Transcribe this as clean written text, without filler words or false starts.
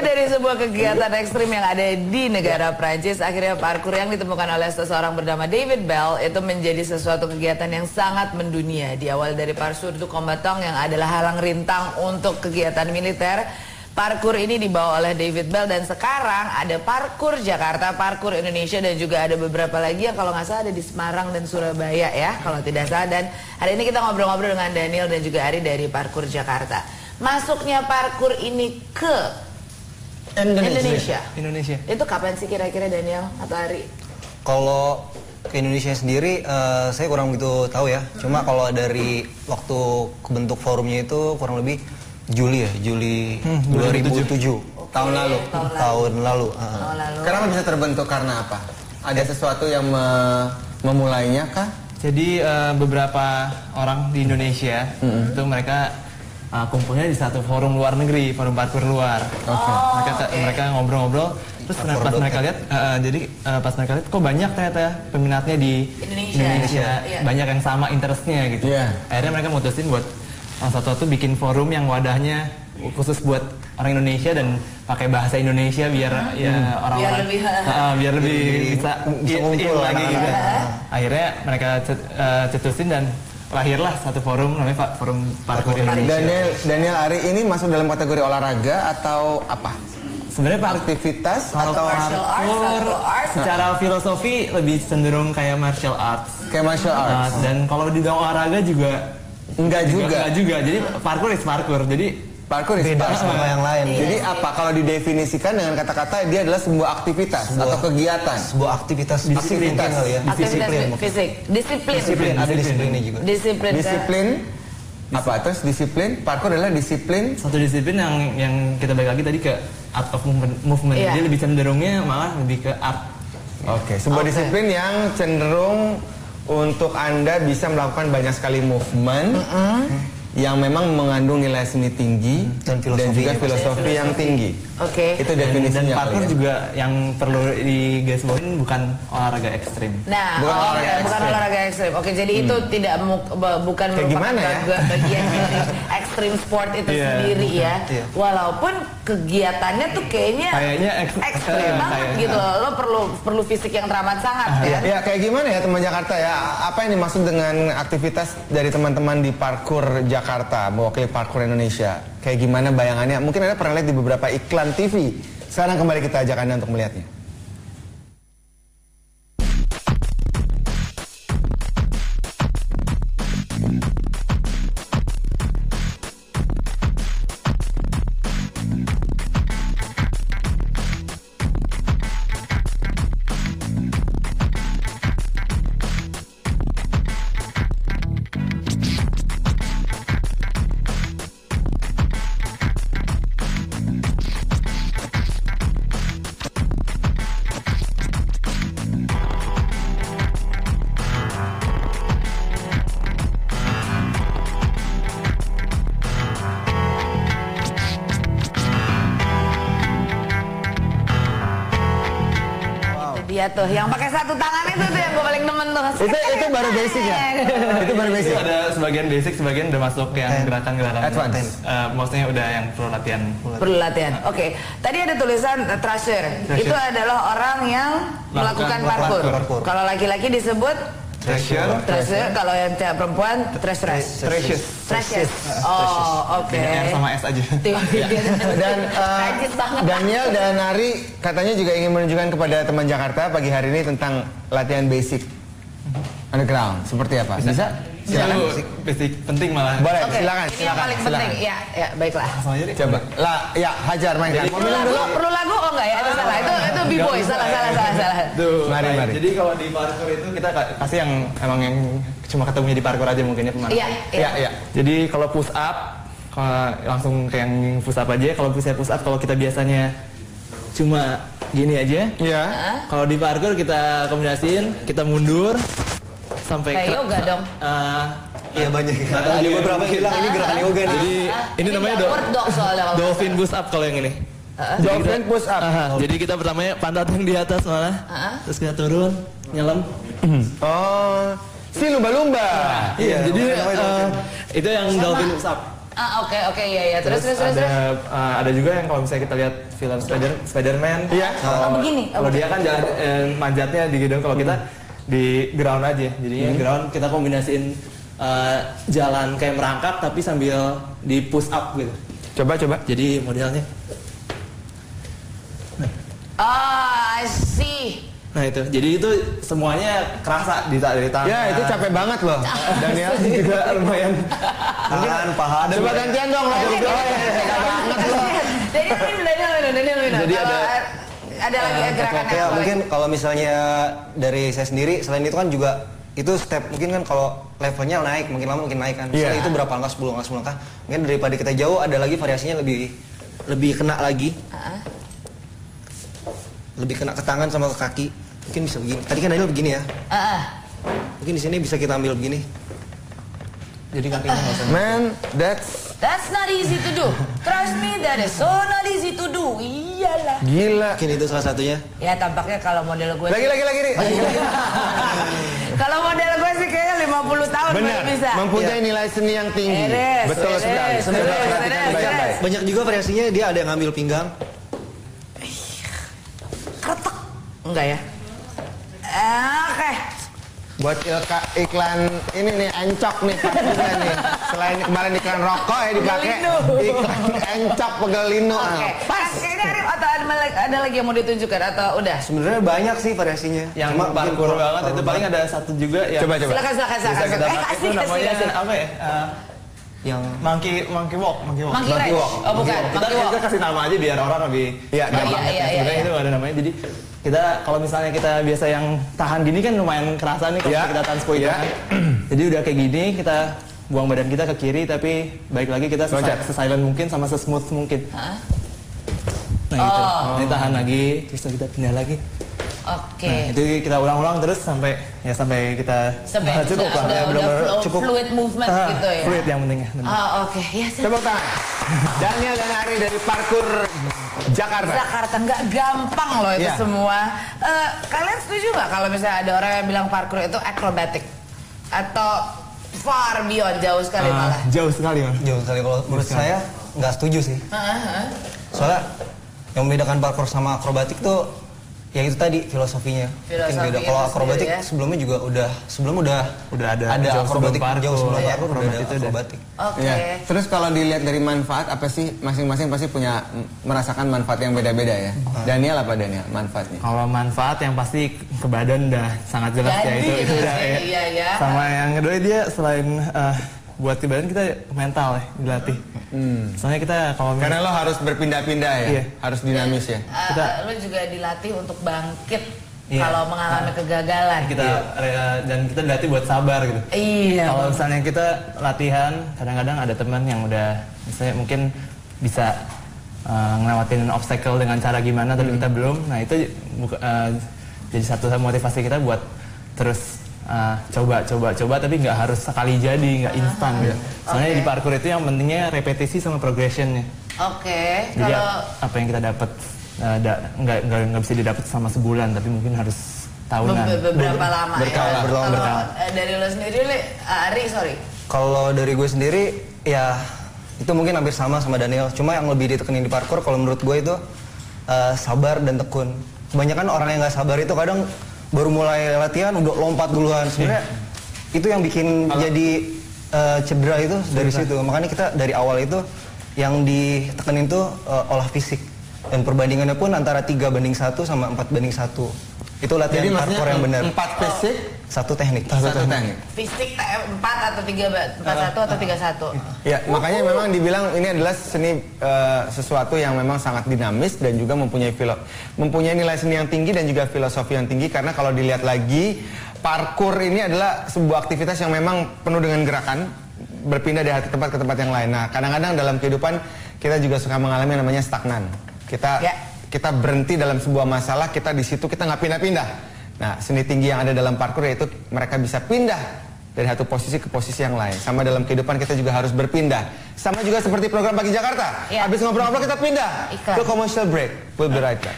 dari sebuah kegiatan ekstrim yang ada di negara Prancis, akhirnya parkour yang ditemukan oleh seseorang bernama David Bell itu menjadi sesuatu kegiatan yang sangat mendunia. Di awal dari parkour du combattant yang adalah halang rintang untuk kegiatan militer. Parkour ini dibawa oleh David Bell dan sekarang ada parkour Jakarta, parkour Indonesia dan juga ada beberapa lagi yang kalau nggak salah ada di Semarang dan Surabaya ya kalau tidak salah. Dan hari ini kita ngobrol-ngobrol dengan Daniel dan juga Ari dari parkour Jakarta. Masuknya parkour ini ke Indonesia. Itu kapan sih kira-kira Daniel atau Ari? Kalau ke Indonesia sendiri saya kurang begitu tahu ya. Cuma kalau dari waktu kebentuk forumnya itu kurang lebih Juli 2007. Tahun lalu. Kenapa bisa terbentuk, karena apa? Ada sesuatu yang memulainya kah? Jadi beberapa orang di Indonesia itu mereka kumpulnya di satu forum luar negeri, forum parkour luar. Mereka ngobrol-ngobrol, terus pas mereka lihat, pas mereka lihat kok banyak ternyata peminatnya di Indonesia. Banyak yang sama interestnya gitu. Akhirnya mereka mutusin buat satu-satu bikin forum yang wadahnya khusus buat orang Indonesia dan pakai bahasa Indonesia biar orang-orang biar lebih bisa ngumpul lagi gitu. Akhirnya mereka cetusin dan lahirlah satu forum namanya Forum Parkour Indonesia. Daniel Ari ini masuk dalam kategori olahraga atau apa? Sebenarnya aktivitas atau parkour secara filosofi lebih cenderung kayak martial arts. Dan kalau dibilang olahraga juga enggak juga. Jadi parkour is parkour. Jadi parkour beda sama yang lain. Jadi apa kalau didefinisikan dengan kata-kata dia adalah sebuah aktivitas atau kegiatan? Sebuah aktivitas fisik kali ya. Aktivitas fisik. Disiplin. Ada disiplinnya juga. Disiplin. Apa? Terus disiplin, parkour adalah disiplin. Satu disiplin yang kita balik lagi tadi ke art of movement. Jadi lebih cenderungnya malah lebih ke art. Sebuah disiplin yang cenderung untuk Anda bisa melakukan banyak sekali movement yang memang mengandung nilai seni tinggi dan juga filosofi yang tinggi. Itu definisinya. Dan parkour juga yang perlu digarisbawahi bukan olahraga ekstrim. Nah, bukan olahraga ekstrim. Jadi itu tidak bukan merupakan bagian dari ekstrim sport itu sendiri ya. Walaupun kegiatannya tuh kayaknya ekstrim banget gitu. Lo perlu fisik yang teramat sangat ya. Ya kayak gimana ya teman Jakarta ya? Apa yang dimaksud dengan aktivitas dari teman-teman di parkour Jakarta, mewakili parkour Indonesia? Kayak gimana bayangannya? Mungkin Anda pernah lihat di beberapa iklan TV. Sekarang kembali kita ajak Anda untuk melihatnya. Iya tuh, yang pakai satu tangan itu tuh yang gue paling demen tuh. Itu baru basic ya? Itu baru basic? Ada sebagian basic, sebagian udah masuk yang gerakan-gerakan advance. Maksudnya udah yang perlu latihan. Tadi ada tulisan thrasher. Itu adalah orang yang melakukan parkour. Kalau laki-laki disebut Thrasher, kalau yang cewek perempuan Thrashes. Yang sama S aja. Dan Daniel dan Ari katanya juga ingin menunjukkan kepada teman Jakarta pagi hari ini tentang latihan basic underground. Seperti apa? Bisa? Silakan. Basic penting malah. Boleh, silakan. Ini yang paling penting. Ya, baiklah. Coba. Hajar mainkan. Perlu lagu? Oh enggak ya, itu salah. Itu B-boy. Salah. Mari. Jadi kalau di parkour itu kita kasih yang emang yang cuma ketemunya di parkour aja mungkin ya pemain. Iya. Jadi kalau push up langsung kayak yang push up aja. Kalau push up kalau kita biasanya cuma gini aja. Iya. Kalau di parkour kita kombinasiin, kita mundur sampai kayak yoga dong. Iya banyak. Ada beberapa bilang ini gerakan yoga nih. Jadi ini namanya dolphin push up kalau yang ini. Dolphin push up. Jadi kita pertamanya pantat yang di atas malah. Terus kita turun, nyelam. Si lumba-lumba. Iya, jadi itu yang dolphin push up. Oke, iya. Terus. Ada juga yang kalau misalnya kita lihat film Spider-Man. Iya. Begini. Kalau dia kan jalan manjatnya di gedung, kalau kita di ground aja. Jadinya ground kita kombinasiin jalan kayak merangkak tapi sambil di push up gitu. Coba. Jadi modelnya. I see. Nah itu, jadi itu semuanya kerasa dari tangan. Ya, itu capek banget loh. Daniel juga lumayan. Tangan, paha. Coba gantian dong lo. Jadi ada lagi gerakan ya, mungkin kalau misalnya dari saya sendiri, selain itu kan juga itu step mungkin kan kalau levelnya naik, makin lama makin naik kan. Misalnya itu berapa langkah, 10 langkah. Mungkin daripada kita jauh ada lagi variasinya lebih kena lagi. Lebih kena ke tangan sama ke kaki. Mungkin bisa begini. Tadi kan Daniel begini ya. Mungkin di sini bisa kita ambil begini. Jadi kakinya nggak usah. Man, that's not easy to do. Trust me, that is so not easy to do. Iyalah. Gila. Mungkin itu salah satunya. Ya tampaknya kalau model gue. Lagi nih. Kalau model gue sih kayaknya 50 tahun Benar. baru bisa. Mempunyai nilai seni yang tinggi. Betul sekali. Banyak juga variasinya, dia ada yang ngambil pinggang. Kretek. Enggak ya? Oke. Buat iklan ini nih encok nih pastinya nih. Selain kemarin iklan rokok ya dipakai iklan encok pegelino. Pas. Ini Arif atau ada lagi yang mau ditunjukkan atau udah? Sebenarnya banyak sih variasinya. Yang parkour banget itu paling ada satu juga ya. Coba. Silakan. Itu namanya apa ya? Yang monkey walk. Monkey ride. Oh bukan, kita kasih nama aja biar orang lebih. Iya. Sebenarnya itu ada namanya. Jadi kita kalau misalnya kita biasa yang tahan gini kan lumayan kerasa nih kalau kita tahan sepoi kan. Jadi udah kayak gini kita buang badan kita ke kiri tapi baik lagi kita se-silent mungkin sama se-smooth mungkin. Nah itu. Ini tahan lagi terus kita pindah lagi. Oke. Nah, itu kita ulang-ulang terus sampai kita cukup lah. Benar-benar cukup fluid movement gitu ya. Fluid yang penting ya. Oke. Ya, Tepuk tangan. Daniel dan Ari dari Parkour Jakarta. Nggak gampang loh itu semua. Kalian setuju nggak kalau misalnya ada orang yang bilang parkour itu akrobatik atau far beyond, jauh sekali malah? Jauh sekali kalau menurut saya nggak setuju sih. Soalnya yang membedakan parkour sama akrobatik tuh ya itu tadi filosofinya. Mungkin beda. Kalau akrobatik ya? Sebelumnya juga udah ada akrobatik jauh sebelum parkour udah ada akrobatik. Oke. Ya. Terus kalau dilihat dari manfaat apa sih masing-masing pasti punya merasakan manfaat yang beda-beda ya. Daniel apa manfaatnya? Kalau manfaat yang pasti ke badan udah sangat jelas ya itu udah ya. Sama yang kedua dia selain buat di badan kita mental ya dilatih. Soalnya kita karena lo harus berpindah-pindah ya, harus dinamis ya. Lo juga dilatih untuk bangkit kalau mengalami kegagalan. Dan kita dilatih buat sabar gitu. Iya. Kalau misalnya kita latihan, kadang-kadang ada teman yang udah misalnya mungkin bisa ngelewatin obstacle dengan cara gimana, tapi kita belum. Nah itu jadi satu motivasi kita buat terus coba tapi nggak harus sekali jadi, nggak instan gitu. Soalnya di parkour itu yang pentingnya repetisi sama progressionnya. Jadi apa yang kita dapat nggak bisa didapat sama sebulan, tapi mungkin harus tahunan. Beberapa lama berkala. Dari lo sendiri, Ari, sorry. Kalau dari gue sendiri ya itu mungkin hampir sama Daniel. Cuma yang lebih ditekenin di parkour kalau menurut gue itu sabar dan tekun. Kebanyakan orang yang nggak sabar itu kadang baru mulai latihan udah lompat duluan. Sebenarnya itu yang bikin jadi cedera itu dari situ. Makanya kita dari awal itu yang ditekenin tuh olah fisik. Dan perbandingannya pun antara 3:1 sama 4:1. Itu latihan parkour yang benar. 4 fisik, 1 teknik. Fisik 4 atau 3:1 atau 3:1. Ya, makanya memang dibilang ini adalah seni sesuatu yang memang sangat dinamis dan juga mempunyai nilai seni yang tinggi dan juga filosofi yang tinggi, karena kalau dilihat lagi parkour ini adalah sebuah aktivitas yang memang penuh dengan gerakan, berpindah dari tempat ke tempat yang lain. Nah, kadang-kadang dalam kehidupan kita juga suka mengalami yang namanya stagnan. Kita berhenti dalam sebuah masalah, kita di situ kita nggak pindah-pindah. Nah, seni tinggi yang ada dalam parkour yaitu mereka bisa pindah dari satu posisi ke posisi yang lain. Sama dalam kehidupan kita juga harus berpindah. Sama juga seperti program Pagi Jakarta. Habis ngobrol-ngobrol kita pindah ke commercial break. We'll be right back.